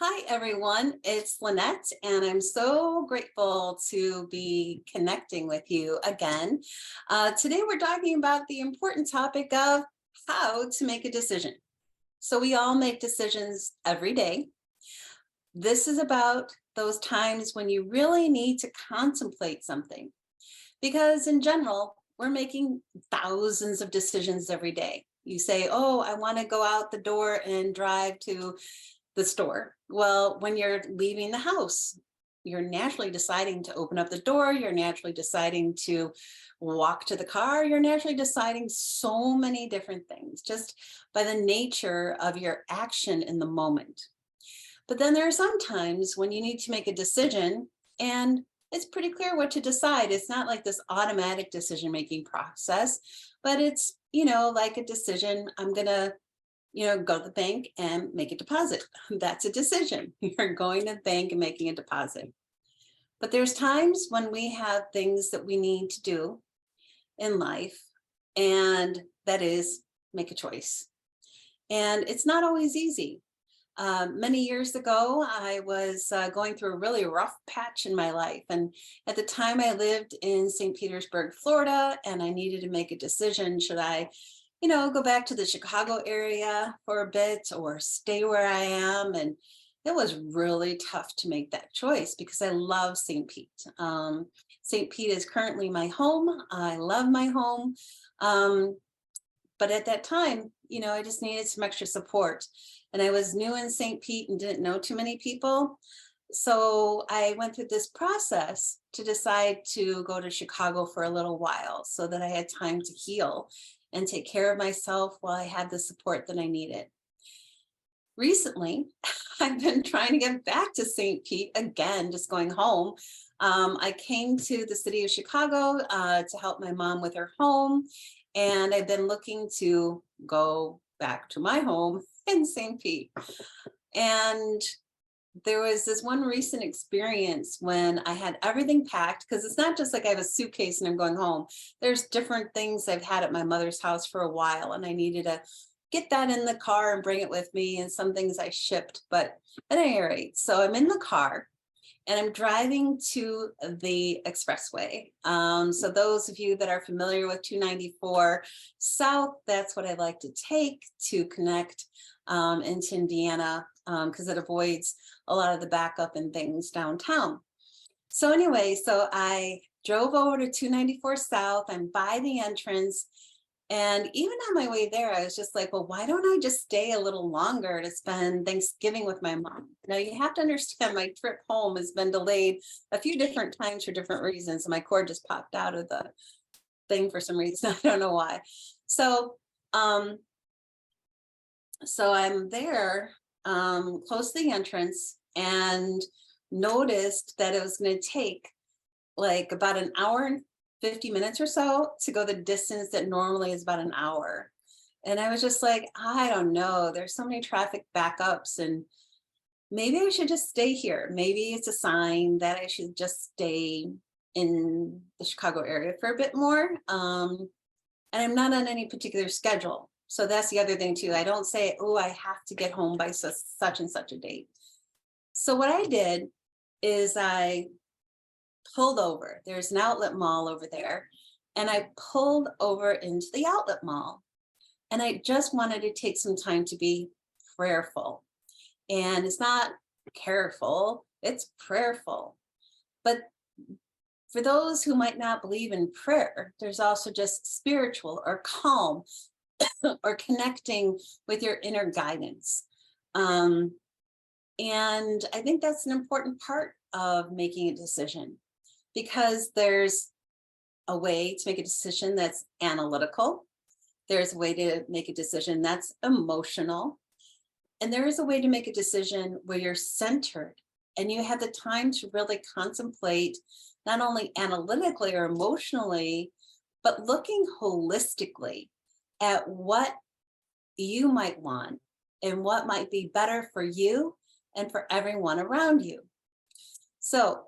Hi, everyone. It's Lynette, and I'm so grateful to be connecting with you again. Today, we're talking about the important topic of how to make a decision. So, we all make decisions every day. This is about those times when you really need to contemplate something, because in general, we're making thousands of decisions every day. You say, oh, I want to go out the door and drive to the store. Well, when you're leaving the house, you're naturally deciding to open up the door, you're naturally deciding to walk to the car, you're naturally deciding so many different things just by the nature of your action in the moment. But then there are some times when you need to make a decision and it's pretty clear what to decide. It's not like this automatic decision making process, but it's, like a decision. I'm going to go to the bank and make a deposit. That's a decision. You're going to the bank and making a deposit. But there's times when we have things that we need to do in life, and that is make a choice. And it's not always easy. Many years ago, I was going through a really rough patch in my life. And at the time, I lived in St. Petersburg, Florida, and I needed to make a decision. Should I go back to the Chicago area for a bit or stay where I am? And it was really tough to make that choice because I love St. Pete. St. Pete is currently my home. I love my home. But at that time, I just needed some extra support. And I was new in St. Pete and didn't know too many people. So I went through this process to decide to go to Chicago for a little while so that I had time to heal and take care of myself while I had the support that I needed. Recently, I've been trying to get back to St. Pete again, just going home. I came to the city of Chicago to help my mom with her home, and I've been looking to go back to my home in St. Pete. And there was this one recent experience when I had everything packed, because it's not just like I have a suitcase and I'm going home. There's different things I've had at my mother's house for a while, and I needed to get that in the car and bring it with me, and some things I shipped. But at any rate, so I'm in the car and I'm driving to the expressway. So those of you that are familiar with 294 South, that's what I like to take to connect into Indiana, because it avoids a lot of the backup and things downtown. So anyway, so I drove over to 294 South. I'm by the entrance. And even on my way there, I was just like, well, why don't I just stay a little longer to spend Thanksgiving with my mom? Now, you have to understand my trip home has been delayed a few different times for different reasons. And my cord just popped out of the thing for some reason. I don't know why. So, I'm there close to the entrance and noticed that it was going to take like about an hour and 50 minutes or so to go the distance that normally is about an hour. And I was just like, I don't know. There's so many traffic backups, and maybe I should just stay here. Maybe it's a sign that I should just stay in the Chicago area for a bit more. And I'm not on any particular schedule. So that's the other thing too. I don't say, oh, I have to get home by such and such a date. So what I did is I pulled over. There's an outlet mall over there. And I pulled over into the outlet mall. And I just wanted to take some time to be prayerful. And it's not careful, it's prayerful. But for those who might not believe in prayer, there's also just spiritual or calm or connecting with your inner guidance. And I think that's an important part of making a decision, because there's a way to make a decision that's analytical. There's a way to make a decision that's emotional. And there is a way to make a decision where you're centered and you have the time to really contemplate, not only analytically or emotionally, but looking holistically at what you might want and what might be better for you and for everyone around you. So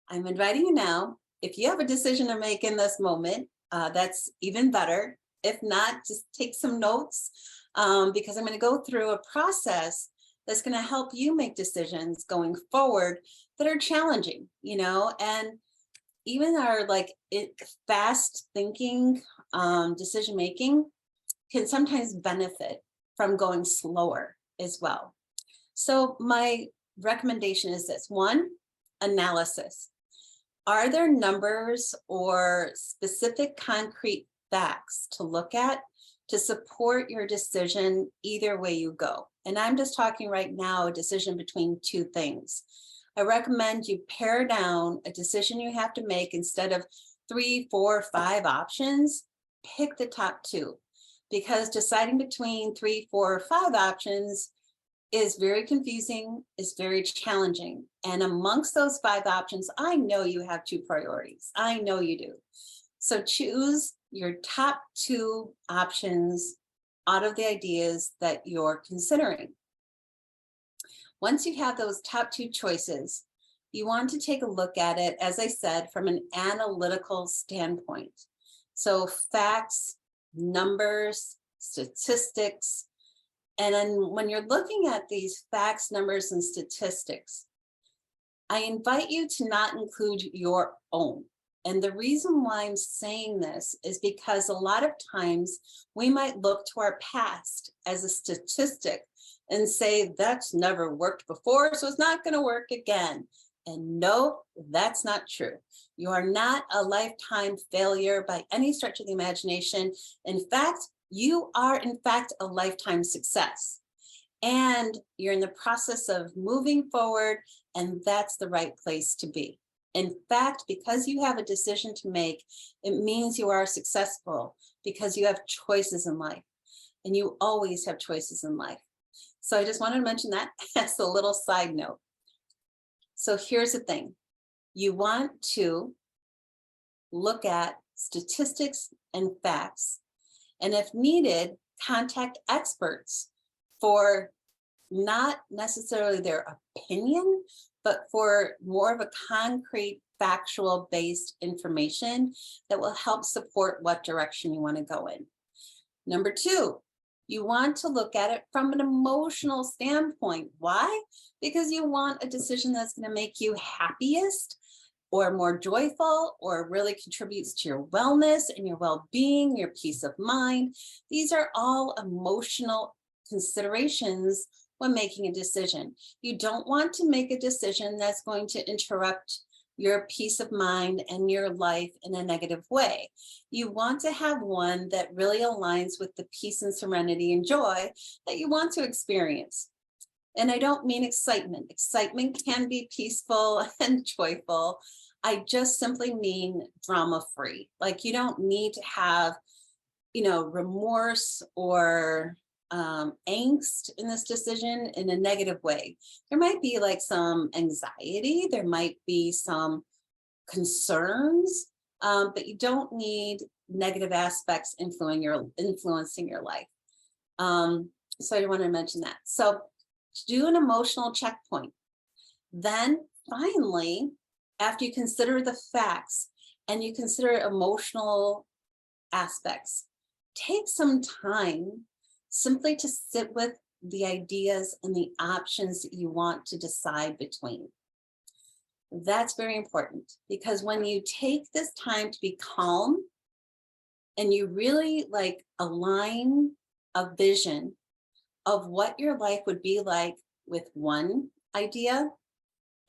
I'm inviting you now, if you have a decision to make in this moment, that's even better. If not, just take some notes, because I'm going to go through a process that's going to help you make decisions going forward that are challenging, and even our fast thinking decision making can sometimes benefit from going slower as well. So my recommendation is this: one, analysis. Are there numbers or specific concrete facts to look at to support your decision either way you go? And I'm just talking right now a decision between two things. I recommend you pare down a decision you have to make. Instead of 3, 4, 5 options, pick the top 2, because deciding between 3, 4, or 5 options is very confusing, is very challenging. And amongst those 5 options, I know you have 2 priorities. I know you do. So choose your top 2 options out of the ideas that you're considering. Once you have those top 2 choices, you want to take a look at it, as I said, from an analytical standpoint. So facts, numbers, statistics. And then when you're looking at these facts, numbers, and statistics, I invite you to not include your own. And the reason why I'm saying this is because a lot of times we might look to our past as a statistic and say that's never worked before, so it's not going to work again. And no, that's not true. You are not a lifetime failure by any stretch of the imagination. In fact, you are in fact a lifetime success. And you're in the process of moving forward, and that's the right place to be. In fact, because you have a decision to make, it means you are successful because you have choices in life, and you always have choices in life. So I just wanted to mention that as a little side note. So here's the thing. You want to look at statistics and facts, and if needed, contact experts for not necessarily their opinion, but for more of a concrete, factual based information that will help support what direction you want to go in. Number 2, you want to look at it from an emotional standpoint. Why? Because you want a decision that's going to make you happiest or more joyful, or really contributes to your wellness and your well-being, your peace of mind. These are all emotional considerations when making a decision. You don't want to make a decision that's going to interrupt your peace of mind and your life in a negative way. You want to have one that really aligns with the peace and serenity and joy that you want to experience. And I don't mean excitement. Excitement can be peaceful and joyful. I just simply mean drama-free. Like, you don't need to have, remorse or angst in this decision in a negative way. There might be like some anxiety, there might be some concerns, but you don't need negative aspects influencing your life. So I want to mention that. So do an emotional checkpoint. Then finally, after you consider the facts and you consider emotional aspects, take some time simply to sit with the ideas and the options that you want to decide between. That's very important, because when you take this time to be calm and you really align a vision of what your life would be like with one idea,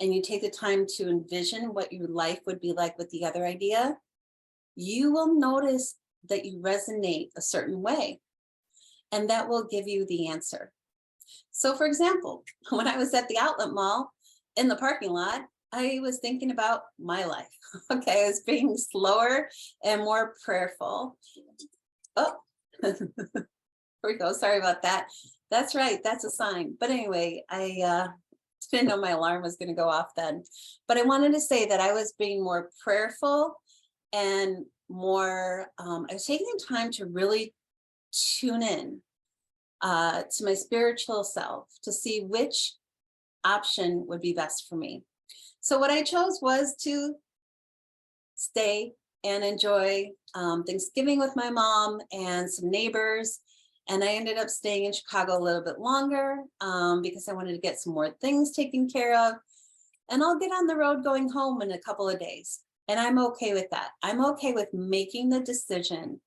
and you take the time to envision what your life would be like with the other idea, you will notice that you resonate a certain way, and that will give you the answer. So for example, when I was at the outlet mall in the parking lot, I was thinking about my life. Okay, I was being slower and more prayerful. Oh, here we go. Sorry about that. That's right. That's a sign. But anyway, I didn't know my alarm was going to go off then. But I wanted to say that I was being more prayerful and more, I was taking time to really tune in to my spiritual self to see which option would be best for me. So what I chose was to stay and enjoy Thanksgiving with my mom and some neighbors, And I ended up staying in Chicago a little bit longer because I wanted to get some more things taken care of. And I'll get on the road going home in a couple of days. And I'm okay with that. I'm okay with making the decision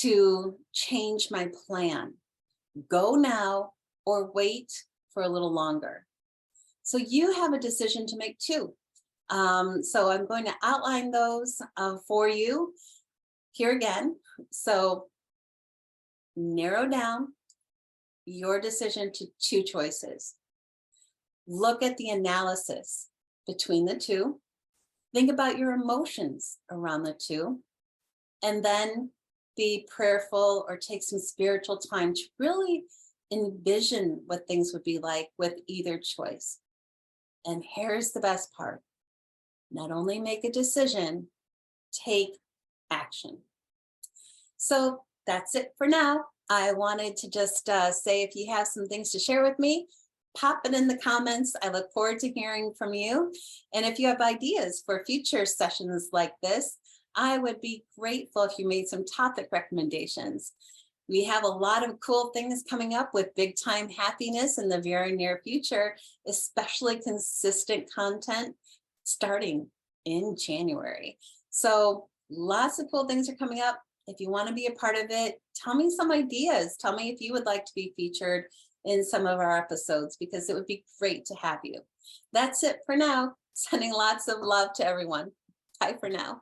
to change my plan. Go now or wait for a little longer. So you have a decision to make too. So I'm going to outline those for you here again. So narrow down your decision to two choices. Look at the analysis between the two. Think about your emotions around the two. And then be prayerful or take some spiritual time to really envision what things would be like with either choice. And here's the best part. Not only make a decision, take action. So that's it for now. I wanted to just say, if you have some things to share with me, pop it in the comments. I look forward to hearing from you. And if you have ideas for future sessions like this, I would be grateful if you made some topic recommendations. We have a lot of cool things coming up with Big Time Happiness in the very near future, especially consistent content starting in January. So lots of cool things are coming up. If you want to be a part of it, tell me some ideas. Tell me if you would like to be featured in some of our episodes, because it would be great to have you. That's it for now. Sending lots of love to everyone. Bye for now.